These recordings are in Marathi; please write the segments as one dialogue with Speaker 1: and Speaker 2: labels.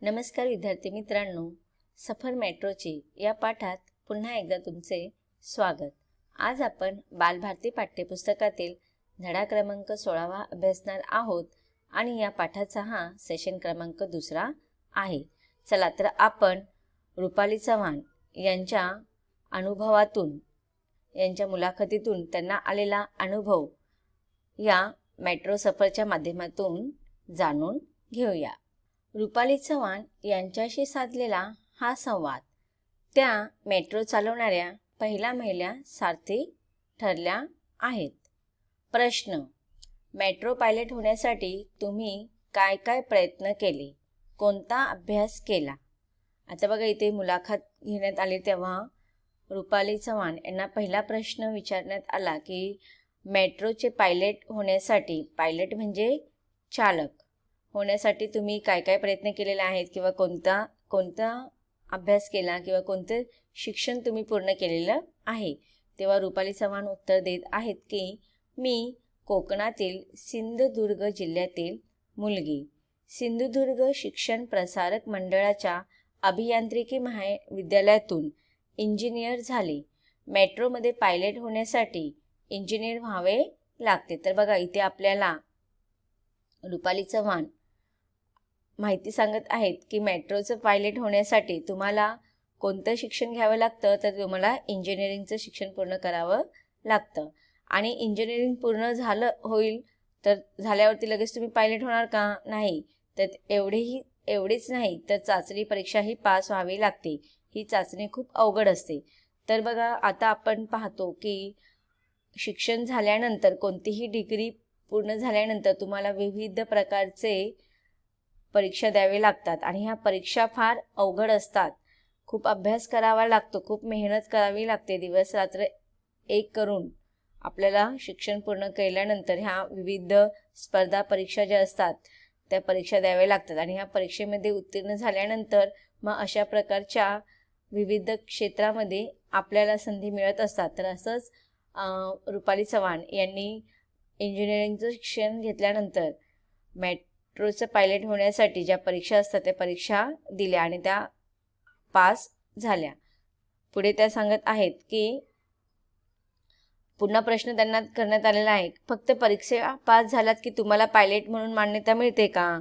Speaker 1: नमस्कार विद्यार्थी मित्रांनो, सफर मेट्रोची या पाठात पुन्हा एकदा तुमचे स्वागत। आज आपण बालभारती पाठ्यपुस्तकातील धडा क्रमांक 16वा अभ्यासणार आहोत आणि या पाठाचा हा सेशन क्रमांक 2 आहे। चला तर आपण रुपाली चव्हाण यांच्या अनुभवातून, यांच्या मुलाखतीतून त्यांना आलेला अनुभव या मेट्रो सफरच्या माध्यमातून जाणून घेऊया। रुपाली चव्हाण यांच्याशी साधलेला हा संवाद त्या मेट्रो चालवणाऱ्या पहिल्या महिला सारथी ठरल्या आहेत। प्रश्न: मेट्रो पायलट होण्यासाठी तुम्ही काय काय प्रयत्न केले, कोणता अभ्यास केला? आता बघा, इथे मुलाखत घेण्यात आली तेव्हा रुपाली चव्हाण यांना पहिला प्रश्न विचारण्यात आला की मेट्रोचे पायलट होण्यासाठी, पायलट म्हणजे चालक होण्यासाठी तुम्ही काय काय प्रयत्न केलेले आहेत किंवा कोणता अभ्यास केला किंवा कोणते शिक्षण तुम्ही पूर्ण केलेलं आहे? तेव्हा रुपाली चव्हाण उत्तर देत आहेत की मी कोकणातील सिंधुदुर्ग जिल्ह्यातील मुलगी, सिंधुदुर्ग शिक्षण प्रसारक मंडळाच्या अभियांत्रिकी महाविद्यालयातून इंजिनियर झाले। मेट्रोमध्ये पायलट होण्यासाठी इंजिनियर व्हावे लागते। तर बघा, इथे आपल्याला रुपाली चव्हाण माहिती सांगत आहेत की मेट्रोचं पायलट होण्यासाठी तुम्हाला कोणतं शिक्षण घ्यावं लागतं, तर तुम्हाला इंजिनिअरिंगचं शिक्षण पूर्ण करावं लागतं। आणि इंजिनिअरिंग पूर्ण होईल तर झाल्यावरती लगेच तुम्ही पायलट होणार का? नाही, तर एवढेच नाही तर चाचणी परीक्षा ही पास व्हावी लागते। ही चाचणी खूप अवघड असते। तर बघा, आता आपण पाहतो की शिक्षण झाल्यानंतर, कोणतीही डिग्री पूर्ण झाल्यानंतर तुम्हाला विविध प्रकारचे परीक्षा द्यावे लागतात आणि ह्या परीक्षा फार अवघड असतात। खूप अभ्यास करावा लागतो, खूप मेहनत करावी लागते, दिवस रात्र एक करून आपल्याला शिक्षण पूर्ण केल्यानंतर ह्या विविध स्पर्धा परीक्षा ज्या असतात त्या परीक्षा द्याव्या लागतात आणि ह्या परीक्षेमध्ये उत्तीर्ण झाल्यानंतर मग अशा प्रकारच्या विविध क्षेत्रामध्ये आपल्याला संधी मिळत असतात। तर असंच रुपाली चव्हाण यांनी इंजिनिअरिंगचं शिक्षण घेतल्यानंतर मेट्रोचं पायलट होण्यासाठी ज्या परीक्षा असतात त्या परीक्षा दिल्या आणि त्या पास झाल्या। पुढे त्या सांगत आहेत की पुन्हा प्रश्न त्यांना करण्यात आलेला आहे, फक्त परीक्षा पास झालात की तुम्हाला पायलट म्हणून मान्यता मिळते का?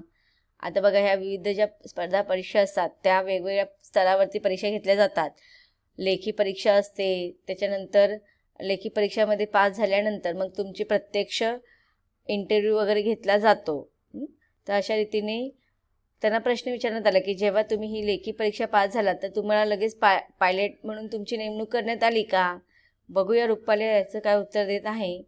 Speaker 1: आता बघा, ह्या विविध ज्या स्पर्धा परीक्षा असतात त्या वेगवेगळ्या स्तरावरती परीक्षा घेतल्या जातात। लेखी परीक्षा असते, त्याच्यानंतर लेखी परीक्षामध्ये पास झाल्यानंतर मग तुमची प्रत्यक्ष इंटरव्ह्यू वगैरे घेतला जातो। तर अशा रीतीने त्यांना प्रश्न विचारण्यात आला की जेव्हा तुम्ही ही लेखी परीक्षा पास झालात तर तुम्हाला लगेच पायलट म्हणून तुमची नेमणूक करण्यात आली का? बघूया रुपाली याचं काय उत्तर देत आहे।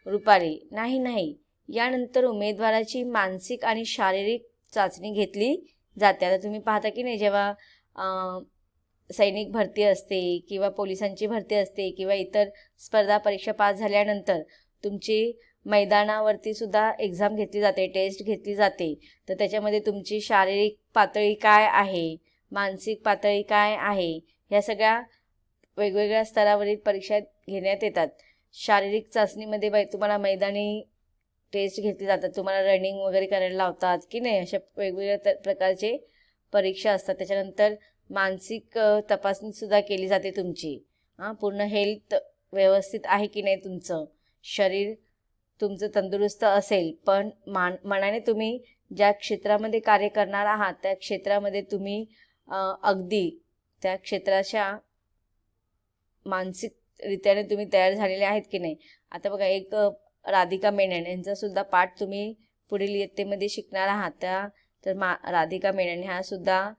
Speaker 1: रुपाली: नाही, यानंतर उमेदवाराची मानसिक आणि शारीरिक चाचणी घेतली जाते। आता तुम्ही पाहता की नाही, जेव्हा सैनिक भरती असते किंवा पोलिसांची भरती असते किंवा इतर स्पर्धा परीक्षा पास झाल्यानंतर तुमची मैदानावरती सुद्धा एक्झाम घेतली जाते, टेस्ट घेतली जाते। तर त्याच्यामध्ये तुमची शारीरिक पातळी काय आहे, मानसिक पातळी काय आहे, ह्या सगळ्या वेगवेगळ्या स्तरावरील परीक्षा घेण्यात येतात। शारीरिक चाचणीमध्ये तुम्हाला मैदानी टेस्ट घेतली जातात, तुम्हाला रनिंग वगैरे करायला लावतात की नाही, अशा वेगवेगळ्या प्रकारचे परीक्षा असतात। त्याच्यानंतर मानसिक तपासणी सुद्धा केली जाते तुमची, पूर्ण हेल्थ व्यवस्थित आहे की नाही, तुमचं शरीर तुमचं तंदुरुस्त असेल, पण मनाने तुम्ही ज्या क्षेत्रामध्ये कार्य करणार आहात त्या क्षेत्रामध्ये तुम्ही अगदी त्या क्षेत्राच्या मानसिकरित्याने तुम्ही तयार झालेले आहेत की नाही। आता बघा, एक राधिका मेनन यांचा सुद्धा पाठ तुम्ही पुढील इयत्तेमध्ये शिकणार आहात। तर राधिका मेनन ह्या सुद्धा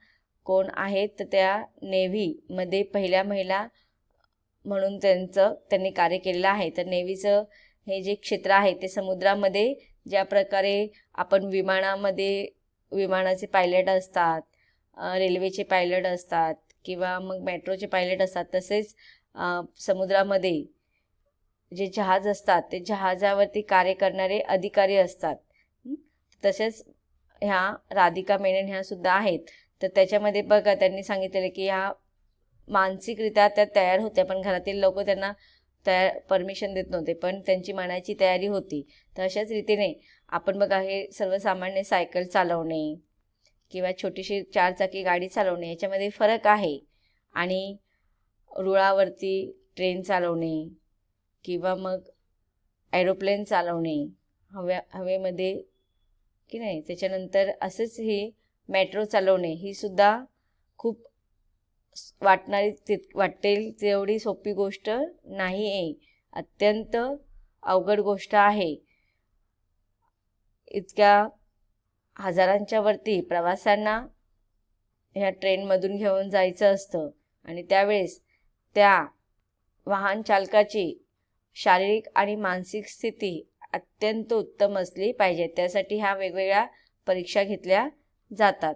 Speaker 1: कोण आहेत, तर त्या नेव्हीमध्ये पहिल्या महिला म्हणून त्यांनी कार्य केलेलं आहे। तर नेव्हीचं हे जे क्षेत्र आहे ते समुद्रामध्ये ज्या प्रकारे आपण विमानाचे पायलट असतात, रेल्वेचे पायलट असतात किंवा मग मेट्रोचे पायलट असतात, तसेच समुद्रामध्ये जे जहाज असतात ते जहाजावरती कार्य करणारे अधिकारी असतात। तसेच ह्या राधिका मेनन ह्या सुद्धा आहेत। तर त्याच्यामध्ये बघा, त्यांनी सांगितलेलं की ह्या मानसिकरित्या त्या तयार होत्या, पण घरातील लोक त्यांना परमिशन देत नव्हते, पण त्यांची मनाची तयारी होती। तर अशाच रीतीने आपण बघा, हे सर्वसामान्य सायकल चालवणे किंवा छोटीशी 4 चाकी गाडी चालवणे याच्यामध्ये फरक आहे. आणि रुळावरती ट्रेन चालवणे किंवा मग एरोप्लेन चालवणे हवेमध्ये की नाही, त्याच्यानंतर असंच ही मेट्रो चालवणे ही सुद्धा खूप वाटेल तेवढी सोपी गोष्ट नाही आहे. अत्यंत अवघड गोष्ट आहे. इतक्या हजारांच्या वरती प्रवाशांना ह्या ट्रेनमधून घेऊन जायचं असतं आणि त्यावेळेस त्या वाहन चालकाची शारीरिक आणि मानसिक स्थिती अत्यंत उत्तम असली पाहिजे. त्यासाठी ह्या वेगवेगळ्या परीक्षा घेतल्या जातात.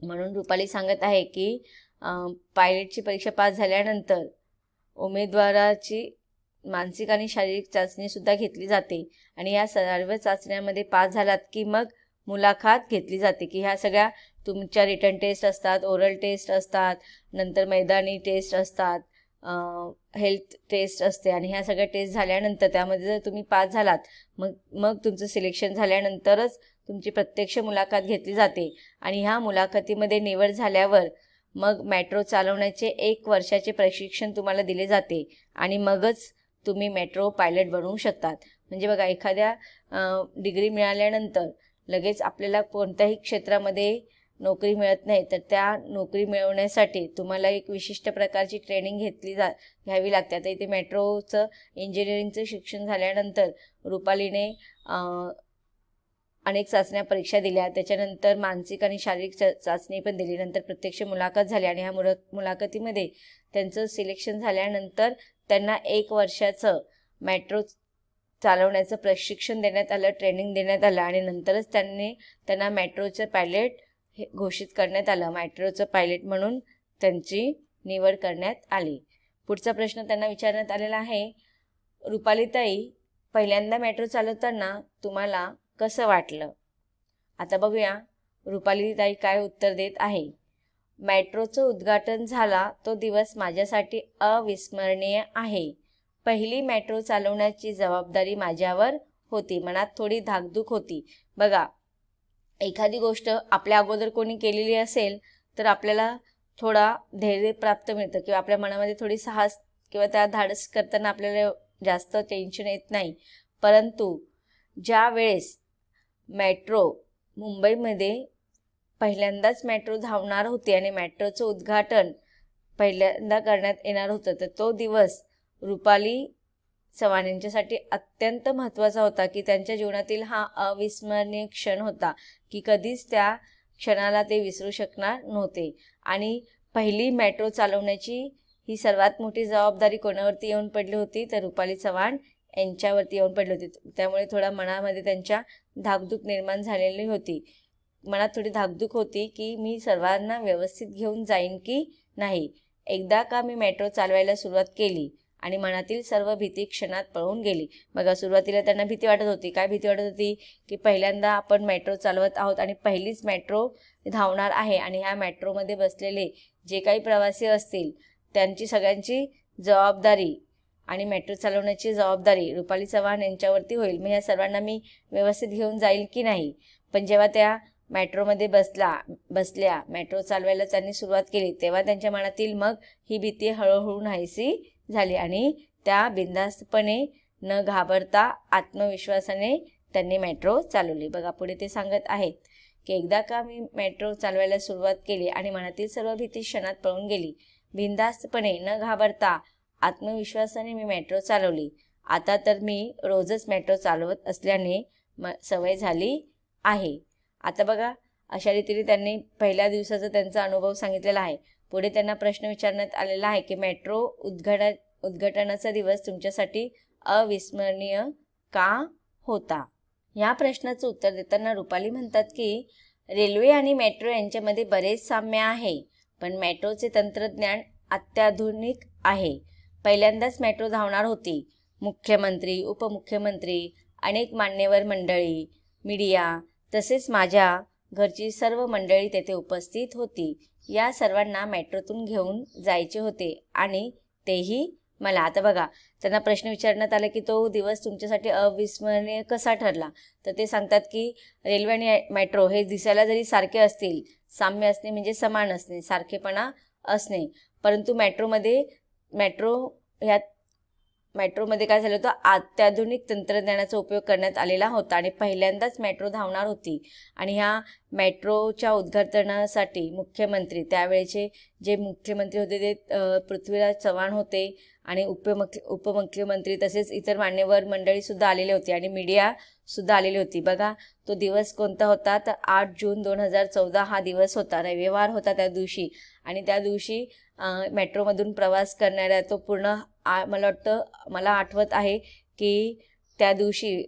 Speaker 1: म्हणून रुपाली सांगत आहे की पायलटची परीक्षा पास झाल्यानंतर उमेदवाराची मानसिक आणि शारीरिक चाचणीसुद्धा घेतली जाते आणि या सर्व चाचण्यांमध्ये पास झालात की मग मुलाखत घेतली जाते की ह्या सगळ्या तुमच्या रिटन टेस्ट असतात, ओरल टेस्ट असतात, नंतर मैदानी टेस्ट असतात, हेल्थ टेस्ट असते आणि ह्या सगळ्या टेस्ट झाल्यानंतर त्यामध्ये जर तुम्ही पास झालात मग तुमचं सिलेक्शन झाल्यानंतरच तुमची प्रत्यक्ष मुलाखत घेतली जाते आणि ह्या मुलाखतीमध्ये निवड झाल्यावर मग मेट्रो चालवण्याचे 1 वर्षाचे प्रशिक्षण तुम्हाला दिले जाते आणि मगच तुम्ही मेट्रो पायलट बनवू शकतात. म्हणजे बघा, एखाद्या डिग्री मिळाल्यानंतर लगेच आपल्याला कोणत्याही क्षेत्रामध्ये नोकरी मिळत नाही, तर त्या नोकरी मिळवण्यासाठी तुम्हाला एक विशिष्ट प्रकारची ट्रेनिंग घ्यावी लागते. आता इथे मेट्रोचं इंजिनिअरिंगचं शिक्षण झाल्यानंतर रुपालीने अनेक चाचण्या परीक्षा दिल्या, त्याच्यानंतर मानसिक आणि शारीरिक चाचणी पण दिली, नंतर प्रत्यक्ष मुलाखत झाली आणि ह्या मुलाखतीमध्ये त्यांचं सिलेक्शन झाल्यानंतर त्यांना 1 वर्षाचं मेट्रो चालवण्याचं प्रशिक्षण देण्यात आलं, ट्रेनिंग देण्यात आलं आणि नंतरच त्यांना मेट्रोचं पायलट हे घोषित करण्यात आलं. मेट्रोचं पायलट म्हणून त्यांची निवड करण्यात आली. पुढचा प्रश्न त्यांना विचारण्यात आलेला आहे, रुपालीताई, पहिल्यांदा मेट्रो चालवताना तुम्हाला कसं वाटलं? आता बघूया रुपालीताई काय उत्तर देत आहे. मेट्रोचं उद्घाटन झाला तो दिवस माझ्यासाठी अविस्मरणीय आहे. पहिली मेट्रो चालवण्याची जबाबदारी माझ्यावर होती. मनात थोडी धाकधूक होती. बघा, एखादी गोष्ट आपल्या अगोदर कोणी केलेली असेल तर आपल्याला थोडा धैर्य प्राप्त मिळतं किंवा आपल्या मनामध्ये थोडी साहस किंवा त्या धाडस करताना आपल्याला जास्त टेन्शन येत नाही. परंतु ज्या वेळेस मेट्रो मुंबईमध्ये पहिल्यांदाच मेट्रो धावणार होती आणि मेट्रोचं उद्घाटन पहिल्यांदा करण्यात येणार होतं, तर तो दिवस रुपाली चव्हाण यांच्यासाठी अत्यंत महत्त्वाचा होता की त्यांच्या जीवनातील हा अविस्मरणीय क्षण होता की कधीच त्या क्षणाला ते विसरू शकणार नव्हते. आणि पहिली मेट्रो चालवण्याची ही सर्वात मोठी जबाबदारी कोणावरती येऊन पडली होती, तर रुपाली चव्हाण यांच्यावरती येऊन पडली होती. त्यामुळे थोडा मनामध्ये त्यांच्या धाकधूक निर्माण झालेली होती. मनात थोडी धाकधूक होती की मी सर्वांना व्यवस्थित घेऊन जाईन की नाही. एकदा का मी मेट्रो चालवायला सुरुवात केली आणि मनातील सर्व भीती क्षणात पळून गेली. बघा, सुरुवातीला त्यांना भीती वाटत होती. काय भीती वाटत होती की पहिल्यांदा आपण मेट्रो चालवत आहोत आणि पहिलीच मेट्रो धावणार आहे आणि ह्या मेट्रोमध्ये बसलेले जे काही प्रवासी असतील त्यांची सगळ्यांची जबाबदारी आणि मेट्रो चालवण्याची जबाबदारी रुपाली चव्हाण यांच्यावरती होईल. मग ह्या सर्वांना मी व्यवस्थित घेऊन जाईल की नाही. पण जेव्हा त्या मेट्रोमध्ये बसल्या मेट्रो चालवायला त्यांनी सुरुवात केली तेव्हा त्यांच्या मनातील मग ही भीती हळूहळू नाहीशी झाली आणि त्या बिनधास्तपणे न घाबरता आत्मविश्वासाने त्यांनी मेट्रो चालवली. बघा, पुढे ते सांगत आहेत की एकदा का मी मेट्रो चालवायला सुरुवात केली आणि मनातील सर्व भीती क्षणात पळून गेली. बिनधास्तपणे न घाबरता आत्मविश्वासाने मी मेट्रो चालवली. आता तर मी रोजच मेट्रो चालवत असल्याने सवय झाली आहे. आता बघा, अशा रीतीने त्यांनी पहिल्या दिवसाचा त्यांचा अनुभव सांगितलेला आहे. पुढे त्यांना प्रश्न विचारण्यात आलेला आहे की मेट्रो उद्घाटनाचा दिवस तुमच्यासाठी अविस्मरणीय का होता? या प्रश्नाचं उत्तर देताना रुपाली म्हणतात की रेल्वे आणि मेट्रो यांच्यामध्ये बरेच साम्य आहे, पण मेट्रोचे तंत्रज्ञान अत्याधुनिक आहे. पहिल्यांदाच मेट्रो धावणार होती. मुख्यमंत्री, उपमुख्यमंत्री, अनेक मान्यवर मंडळी, मीडिया तसेच माझ्या घरची सर्व मंडळी तेथे उपस्थित होती. या सर्वांना मेट्रोतून घेऊन जायचे होते आणि तेही मला. आता बघा, त्यांना प्रश्न विचारण्यात आला की तो दिवस तुमच्यासाठी अविस्मरणीय कसा ठरला. तर ते सांगतात की रेल्वे आणि मेट्रो हे दिसायला जरी सारखे असतील, साम्य असणे म्हणजे समान असणे, सारखेपणा असणे, परंतु मेट्रोमध्ये काय झालं होतं, अत्याधुनिक तंत्रज्ञानाचा उपयोग करण्यात आलेला होता आणि पहिल्यांदाच मेट्रो धावणार होती. आणि ह्या मेट्रोच्या उद्घाटनासाठी त्यावेळेचे जे मुख्यमंत्री होते ते पृथ्वीराज चव्हाण होते आणि उपमुख्यमंत्री तसेच इतर मान्यवर मंडळीसुद्धा आलेले होते आणि मीडियासुद्धा आलेली होती. बघा, तो दिवस कोणता होता, तर 8 जून 2014 हा दिवस होता. रविवार होता त्या दिवशी. आणि त्या दिवशी मेट्रोमधून प्रवास करणाऱ्या तो पूर्ण मला आठवत आहे की त्या दिवशी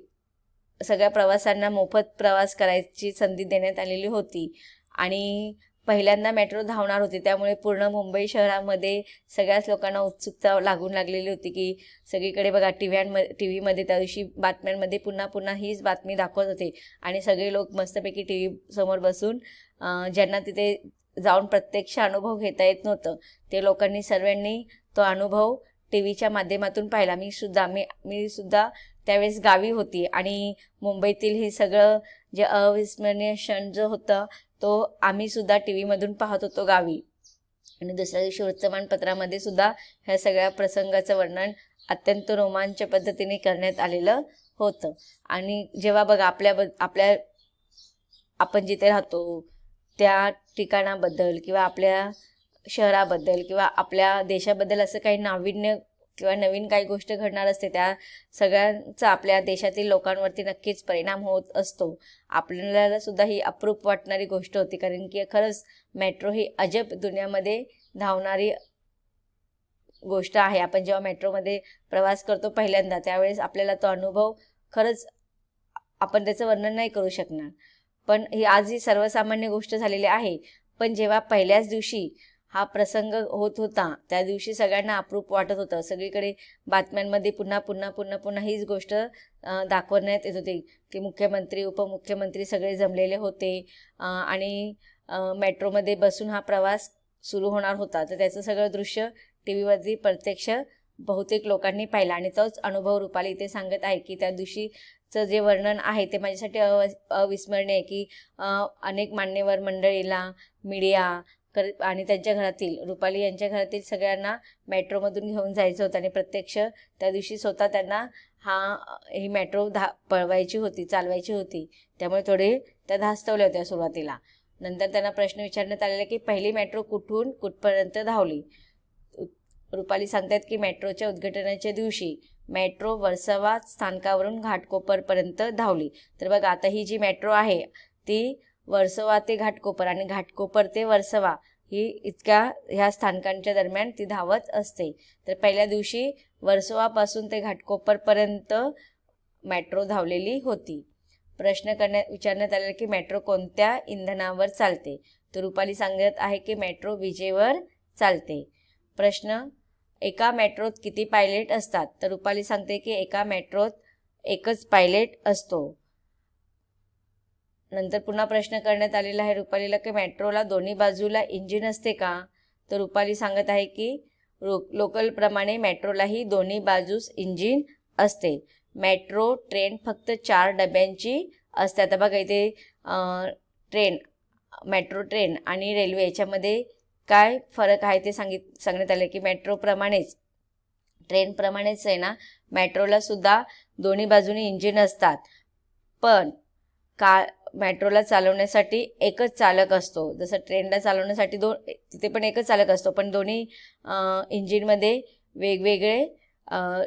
Speaker 1: सगळ्या प्रवाशांना मोफत प्रवास करायची संधी देण्यात आलेली होती आणि पहिल्यांदा मेट्रो धावणार होती. त्यामुळे पूर्ण मुंबई शहरामध्ये सगळ्याच लोकांना उत्सुकता लागून लागलेली होती की सगळीकडे बघा टी व्हीमध्ये त्या दिवशी बातम्यांमध्ये पुन्हा हीच बातमी दाखवत होते आणि सगळे लोक मस्तपैकी टी व्ही समोर बसून ज्यांना तिथे जाऊन प्रत्यक्ष अनुभव घेता येत नव्हतं ते लोकांनी सर्वांनी तो अनुभव टी व्हीच्या माध्यमातून पाहिला. मी सुद्धा त्यावेळेस गावी होती आणि मुंबईतील हे सगळं जे अविस्मरणीय क्षण जो होता तो आम्ही सुद्धा टी व्हीमधून पाहत होतो गावी. आणि दुसऱ्या दिवशी वर्तमानपत्रामध्ये सुद्धा ह्या सगळ्या प्रसंगाचं वर्णन अत्यंत रोमांच पद्धतीने करण्यात आलेलं होतं. आणि जेव्हा बघा आपण जिथे राहतो त्या ठिकाणाबद्दल किंवा आपल्या शहराबद्दल किंवा आपल्या देशाबद्दल असं काही नाविन्य किंवा नवीन काही गोष्ट घडणार असते, त्या सगळ्यांचा आपल्या देशातील लोकांवरती नक्कीच परिणाम होत असतो. आपल्याला सुद्धा ही अप्रूप वाटणारी गोष्ट होती, कारण की खरंच मेट्रो ही अजब दुनियामध्ये धावणारी गोष्ट आहे. आपण जेव्हा मेट्रोमध्ये प्रवास करतो पहिल्यांदा त्यावेळेस आपल्याला तो अनुभव खरंच आपण त्याचं वर्णन नाही करू शकणार. पण ही सर्वसामान्य गोष्ट झालेली आहे. पण जेव्हा पहिल्याच दिवशी हा प्रसंग होत होता त्या दिवशी सगळ्यांना अप्रूप वाटत होतं. सगळीकडे बातम्यांमध्ये पुन्हा हीच गोष्ट दाखवण्यात येत होती की मुख्यमंत्री उपमुख्यमंत्री सगळे जमलेले होते आणि मेट्रोमध्ये बसून हा प्रवास सुरू होणार होता. तर त्याचं सगळं दृश्य टी व्हीवरती प्रत्यक्ष बहुतेक लोकांनी पाहिला आणि तोच अनुभव रुपाली इथे सांगत आहे की त्या दिवशीचं जे वर्णन आहे ते माझ्यासाठी अविस्मरणीय आहे की अनेक मान्यवर मंडळीला, मीडिया आणि त्यांच्या घरातील रुपाली यांच्या घरातील सगळ्यांना मेट्रोमधून घेऊन जायचं होतं आणि प्रत्यक्ष त्या दिवशी स्वतः त्यांना ही मेट्रो चालवायची होती. त्यामुळे थोडे त्या धास्तवल्या होत्या सुरुवातीला. नंतर त्यांना प्रश्न विचारण्यात आलेला की पहिली मेट्रो कुठून कुठपर्यंत धावली. रुपाली सांगतात की मेट्रोच्या उद्घाटनाच्या दिवशी मेट्रो वर्सोवा स्थानकावरून घाटकोपरपर्यंत धावली. तर बघा, आता ही जी मेट्रो आहे ती वर्सोवा ते घाटकोपर आणि घाटकोपर ते वर्सोवा ह्या स्थानकांच्या दरम्यान ती धावत असते. तर पहिल्या दिवशी वर्सोवापासून ते घाटकोपरपर्यंत मेट्रो धावलेली होती. प्रश्न विचारण्यात आलेला की मेट्रो कोणत्या इंधनावर चालते. तर रुपाली सांगत आहे की मेट्रो विजेवर चालते. प्रश्न, एका मेट्रोत किती पायलट असतात. तर रुपाली सांगते की एका मेट्रोत एकच पायलट असतो. नंतर पुन्हा प्रश्न करण्यात आलेला आहे रुपालीला की मेट्रोला दोन्ही बाजूला इंजिन असते का. तर रुपाली सांगत आहे की लोकलप्रमाणे मेट्रोलाही दोन्ही बाजूस इंजिन असते. मेट्रो ट्रेन फक्त 4 डब्यांची असते. आता बघा इथे मेट्रो ट्रेन आणि रेल्वे याच्यामध्ये काय फरक आहे ते सांगण्यात आले की ट्रेनप्रमाणेच आहे ना, मेट्रोला सुद्धा दोन्ही बाजूनी इंजिन असतात. पण मेट्रोला चालवण्यासाठी एकच चालक असतो. जसं ट्रेनला चालवण्यासाठी तिथे पण एकच चालक असतो, पण दोन्ही इंजिनमध्ये वेगवेगळे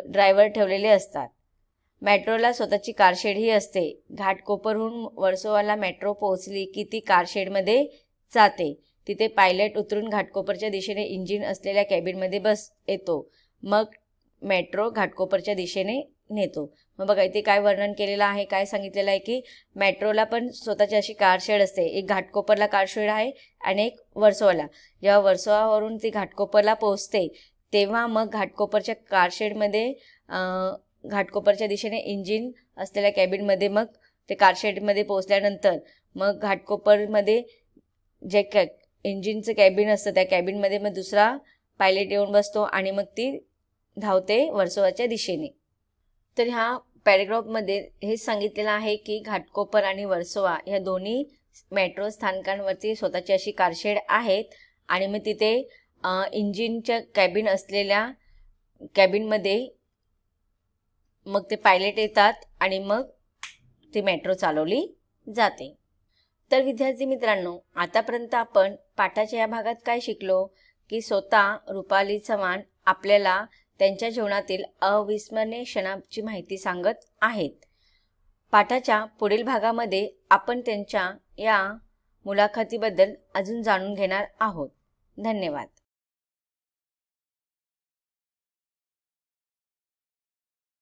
Speaker 1: ड्रायव्हर ठेवलेले असतात. मेट्रोला स्वतःची कारशेडही असते. घाटकोपरहून वर्सोवाला मेट्रो पोहोचली की ती कारशेडमध्ये जाते. तिथे पायलट उतरून घाटकोपरच्या दिशेने इंजिन असलेल्या कॅबिनमध्ये येतो. मग मेट्रो घाटकोपरच्या दिशेने नेतो. मग बघा इथे काय वर्णन केलेलं आहे, काय सांगितलेलं आहे की मेट्रोला पण स्वतःची अशी कारशेड असते. एक घाटकोपरला कारशेड आहे आणि एक वर्सोवाला. जेव्हा वर्सोवावरून ती घाटकोपरला पोहोचते तेव्हा मग घाटकोपरच्या कारशेडमध्ये घाटकोपरच्या दिशेने इंजिन असलेल्या कॅबिनमध्ये मग ते कारशेडमध्ये पोहोचल्यानंतर मग घाटकोपरमध्ये जे इंजिनचं कॅबिन असतं त्या कॅबिनमध्ये मग दुसरा पायलट येऊन बसतो आणि मग ती धावते वर्सोवाच्या दिशेने. तर ह्या पॅरेग्राफमध्ये हे सांगितलेलं आहे की घाटकोपर आणि वर्सोवा ह्या दोन्ही मेट्रो स्थानकांवरती स्वतःची अशी कारशेड आहेत आणि मग तिथे इंजिनच्या कॅबिन असलेल्या कॅबिनमध्ये मग ते पायलट येतात आणि मग ती मेट्रो चालवली जाते. तर विद्यार्थी मित्रांनो, आतापर्यंत आपण पाठाच्या या भागात काय शिकलो की स्वतः रुपाली चव्हाण आपल्याला त्यांच्या जीवनातील अविस्मरणीय क्षणाची माहिती सांगत आहेत. पाठाच्या पुढील भागामध्ये आपण त्यांच्या या मुलाखतीबद्दल अजून जाणून घेणार आहोत. धन्यवाद.